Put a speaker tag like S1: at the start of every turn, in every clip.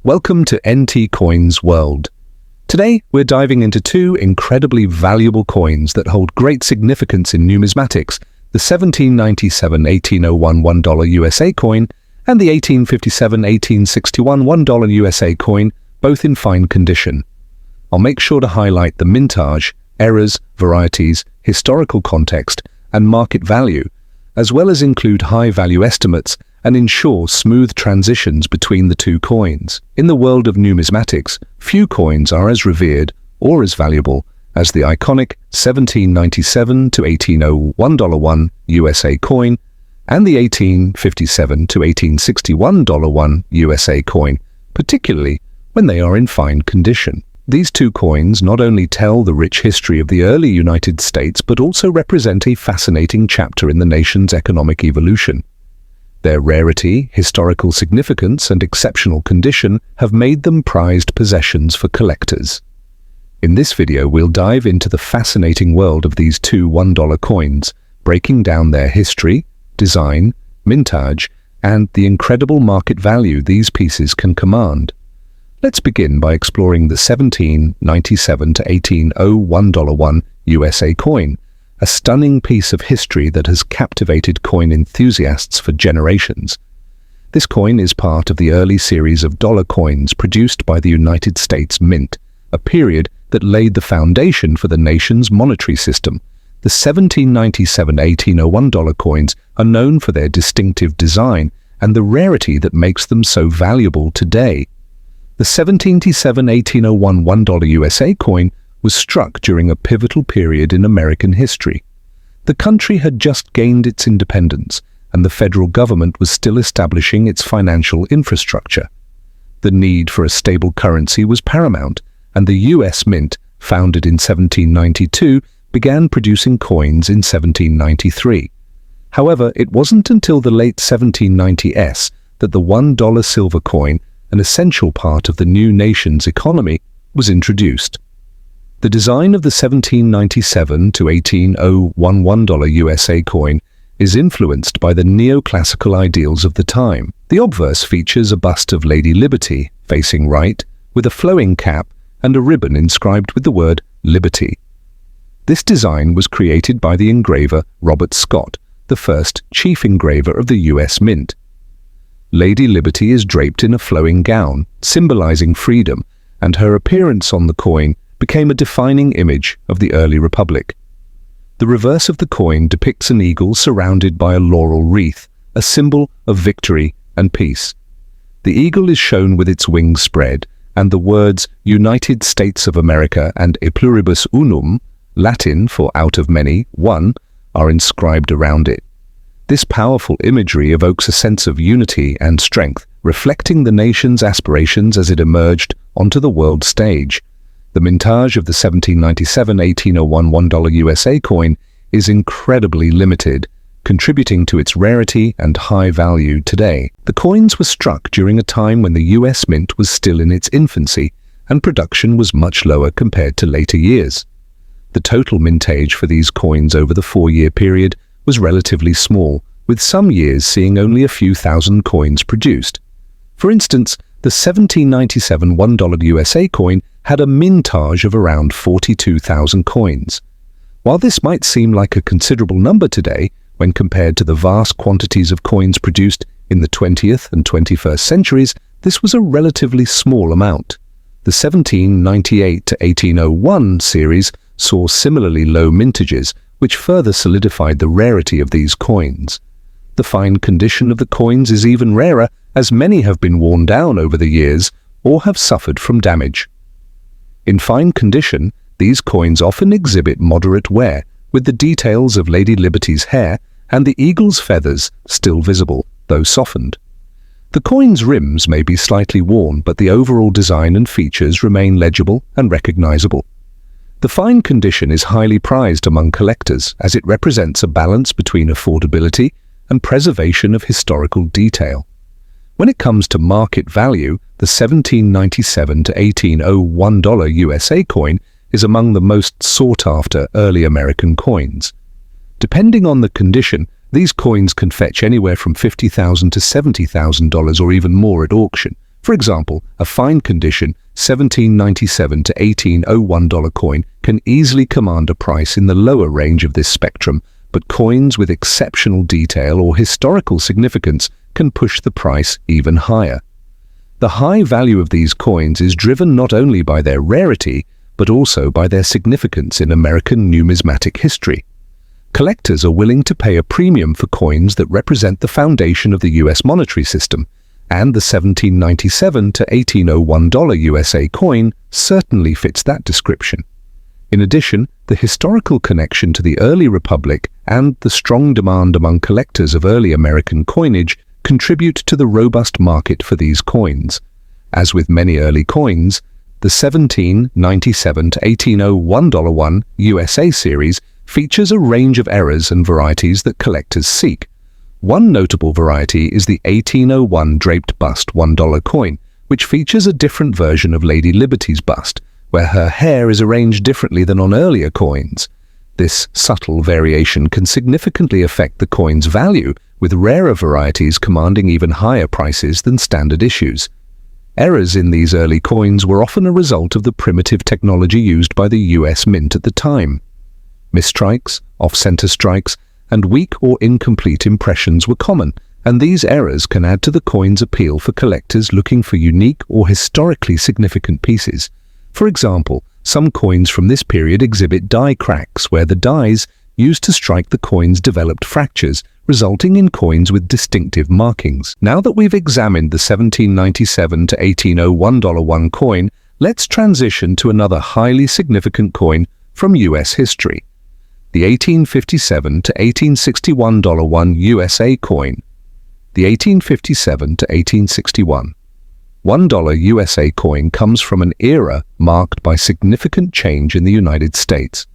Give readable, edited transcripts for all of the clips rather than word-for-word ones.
S1: Welcome to NT Coins World. Today, we're diving into two incredibly valuable coins that hold great significance in numismatics, the 1797-1801 $1 USA coin and the 1857-1861 $1 USA coin, both in fine condition. I'll make sure to highlight the mintage, errors, varieties, historical context, and market value, as well as include high-value estimates and ensure smooth transitions between the two coins. In the world of numismatics, few coins are as revered or as valuable as the iconic 1797-1801 $1 USA coin and the 1857-1861 $1 USA coin, particularly when they are in fine condition. These two coins not only tell the rich history of the early United States, but also represent a fascinating chapter in the nation's economic evolution. Their rarity, historical significance, and exceptional condition have made them prized possessions for collectors. In this video, we'll dive into the fascinating world of these two $1 coins, breaking down their history, design, mintage, and the incredible market value these pieces can command. Let's begin by exploring the 1797-1801 $1 USA coin, a stunning piece of history that has captivated coin enthusiasts for generations. This coin is part of the early series of dollar coins produced by the United States Mint, a period that laid the foundation for the nation's monetary system. The 1797-1801 dollar coins are known for their distinctive design and the rarity that makes them so valuable today. The 1797-1801 $1 USA coin was struck during a pivotal period in American history. The country had just gained its independence, and the federal government was still establishing its financial infrastructure. The need for a stable currency was paramount, and the U.S. Mint, founded in 1792, began producing coins in 1793. However, it wasn't until the late 1790s that the $1 silver coin, an essential part of the new nation's economy, was introduced. The design of the 1797-1801 $1 USA coin is influenced by the neoclassical ideals of the time. The obverse features a bust of Lady Liberty, facing right, with a flowing cap and a ribbon inscribed with the word Liberty. This design was created by the engraver Robert Scott, the first chief engraver of the U.S. Mint. Lady Liberty is draped in a flowing gown, symbolizing freedom, and her appearance on the coin became a defining image of the early republic. The reverse of the coin depicts an eagle surrounded by a laurel wreath, a symbol of victory and peace. The eagle is shown with its wings spread, and the words United States of America and E pluribus unum, Latin for out of many, one, are inscribed around it. This powerful imagery evokes a sense of unity and strength, reflecting the nation's aspirations as it emerged onto the world stage. The mintage of the 1797-1801 $1 USA coin is incredibly limited, contributing to its rarity and high value today. The coins were struck during a time when the U.S. Mint was still in its infancy, and production was much lower compared to later years. The total mintage for these coins over the 4-year period was relatively small, with some years seeing only a few thousand coins produced. For instance, the 1797 $1 USA coin had a mintage of around 42,000 coins. While this might seem like a considerable number today, when compared to the vast quantities of coins produced in the 20th and 21st centuries, this was a relatively small amount. The 1798-1801 series saw similarly low mintages, which further solidified the rarity of these coins. The fine condition of the coins is even rarer, as many have been worn down over the years or have suffered from damage. In fine condition, these coins often exhibit moderate wear, with the details of Lady Liberty's hair and the eagle's feathers still visible, though softened. The coin's rims may be slightly worn, but the overall design and features remain legible and recognizable. The fine condition is highly prized among collectors, as it represents a balance between affordability and preservation of historical detail. When it comes to market value, the 1797-1801 $1 USA coin is among the most sought-after early American coins. Depending on the condition, these coins can fetch anywhere from $50,000 to $70,000 or even more at auction. For example, a fine condition 1797 to 1801 dollar coin can easily command a price in the lower range of this spectrum, but coins with exceptional detail or historical significance can push the price even higher. The high value of these coins is driven not only by their rarity, but also by their significance in American numismatic history. Collectors are willing to pay a premium for coins that represent the foundation of the US monetary system, and the 1797 to 1801 dollar USA coin certainly fits that description. In addition, the historical connection to the early republic and the strong demand among collectors of early American coinage contribute to the robust market for these coins. As with many early coins, the 1797 to 1801 $1 USA series features a range of errors and varieties that collectors seek. One notable variety is the 1801 Draped Bust $1 coin, which features a different version of Lady Liberty's bust, where her hair is arranged differently than on earlier coins. This subtle variation can significantly affect the coin's value, with rarer varieties commanding even higher prices than standard issues. Errors in these early coins were often a result of the primitive technology used by the US Mint at the time. Misstrikes, off-center strikes, and weak or incomplete impressions were common, and these errors can add to the coin's appeal for collectors looking for unique or historically significant pieces. For example, some coins from this period exhibit die cracks where the dies used to strike the coins developed fractures, resulting in coins with distinctive markings. Now that we've examined the 1797 to 1801 $1 coin, let's transition to another highly significant coin from US history, the 1857 to 1861 $1 USA coin. The 1857 to 1861 $1 USA coin comes from an era marked by significant change in the United States.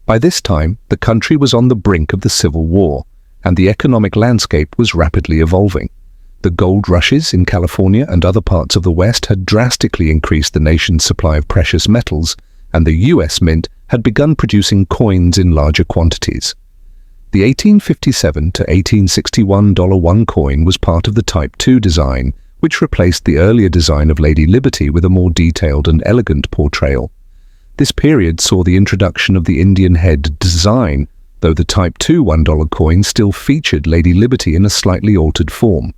S1: By this time, the country was on the brink of the Civil War, and the economic landscape was rapidly evolving. The gold rushes in California and other parts of the West had drastically increased the nation's supply of precious metals, and the US Mint had begun producing coins in larger quantities. The 1857 to 1861 $1 coin was part of the Type II design, which replaced the earlier design of Lady Liberty with a more detailed and elegant portrayal. This period saw the introduction of the Indian head design, though the Type II $1 coin still featured Lady Liberty in a slightly altered form.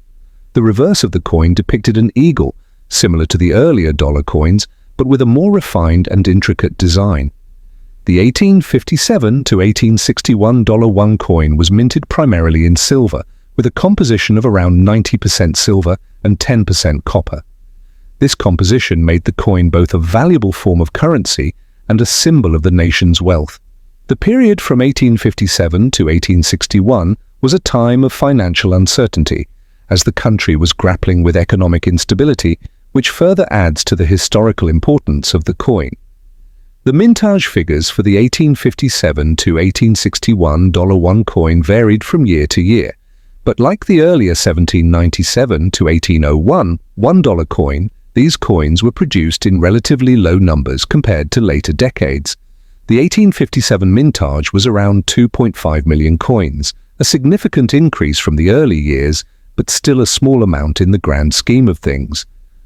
S1: The reverse of the coin depicted an eagle, similar to the earlier dollar coins, but with a more refined and intricate design. The 1857 to 1861 $1 coin was minted primarily in silver, with a composition of around 90% silver and 10% copper. This composition made the coin both a valuable form of currency and a symbol of the nation's wealth. The period from 1857 to 1861 was a time of financial uncertainty, as the country was grappling with economic instability, which further adds to the historical importance of the coin. The mintage figures for the 1857 to 1861 $1 coin varied from year to year, but like the earlier 1797 to 1801 $1 coin, these coins were produced in relatively low numbers compared to later decades. The 1857 mintage was around 2.5 million coins, a significant increase from the early years, but still a small amount in the grand scheme of things.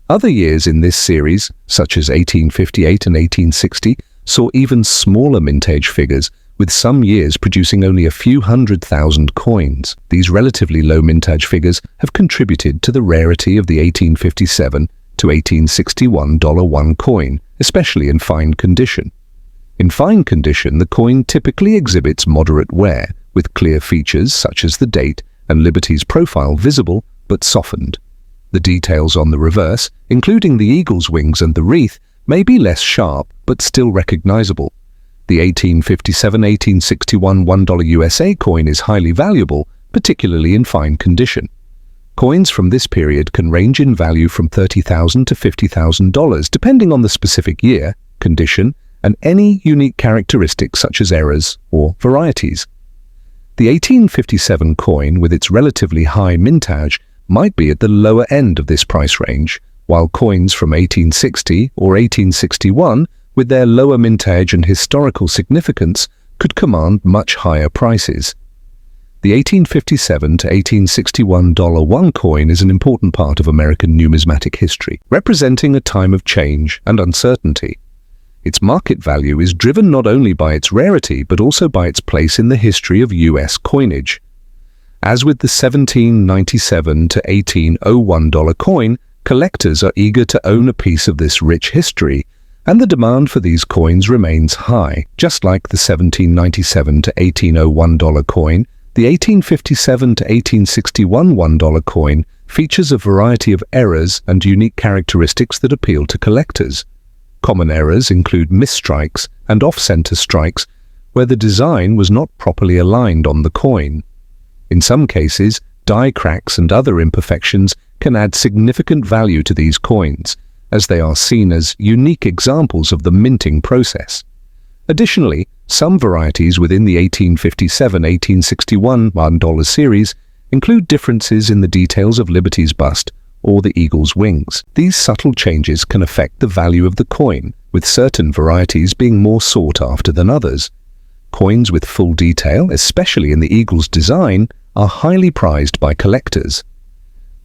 S1: Other years in this series, such as 1858 and 1860, saw even smaller mintage figures, with some years producing only a few 100,000 coins. These relatively low mintage figures have contributed to the rarity of the 1857 to 1861 $1 coin, especially in fine condition. In fine condition, the coin typically exhibits moderate wear, with clear features such as the date and Liberty's profile visible but softened. The details on the reverse, including the eagle's wings and the wreath, may be less sharp but still recognizable. The 1857-1861 $1 USA coin is highly valuable, particularly in fine condition. Coins from this period can range in value from $30,000 to $50,000 depending on the specific year, condition, and any unique characteristics such as errors or varieties. The 1857 coin, with its relatively high mintage, might be at the lower end of this price range, while coins from 1860 or 1861, with their lower mintage and historical significance, could command much higher prices. The 1857 to 1861 $1 coin is an important part of American numismatic history, representing a time of change and uncertainty. Its market value is driven not only by its rarity but also by its place in the history of U.S. coinage. As with the 1797 to 1801 coin, collectors are eager to own a piece of this rich history, and the demand for these coins remains high. Just like the 1797 to 1801 coin, the 1857 to 1861 $1 coin features a variety of errors and unique characteristics that appeal to collectors. Common errors include misstrikes and off-center strikes where the design was not properly aligned on the coin. In some cases, die cracks and other imperfections can add significant value to these coins, as they are seen as unique examples of the minting process. Additionally, some varieties within the 1857-1861 $1 series include differences in the details of Liberty's bust or the eagle's wings. These subtle changes can affect the value of the coin, with certain varieties being more sought after than others. Coins with full detail, especially in the eagle's design, are highly prized by collectors.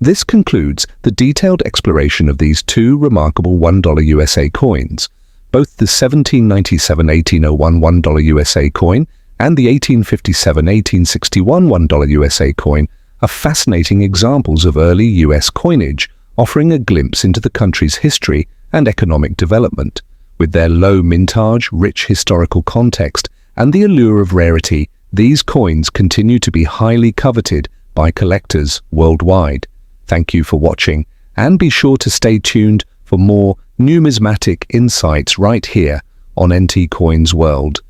S1: This concludes the detailed exploration of these two remarkable $1 USA coins. Both the 1797-1801 $1 USA coin and the 1857-1861 $1 USA coin are fascinating examples of early U.S. coinage, offering a glimpse into the country's history and economic development. With their low mintage, rich historical context, and the allure of rarity, these coins continue to be highly coveted by collectors worldwide. Thank you for watching, and be sure to stay tuned for more numismatic insights right here on NT Coins World.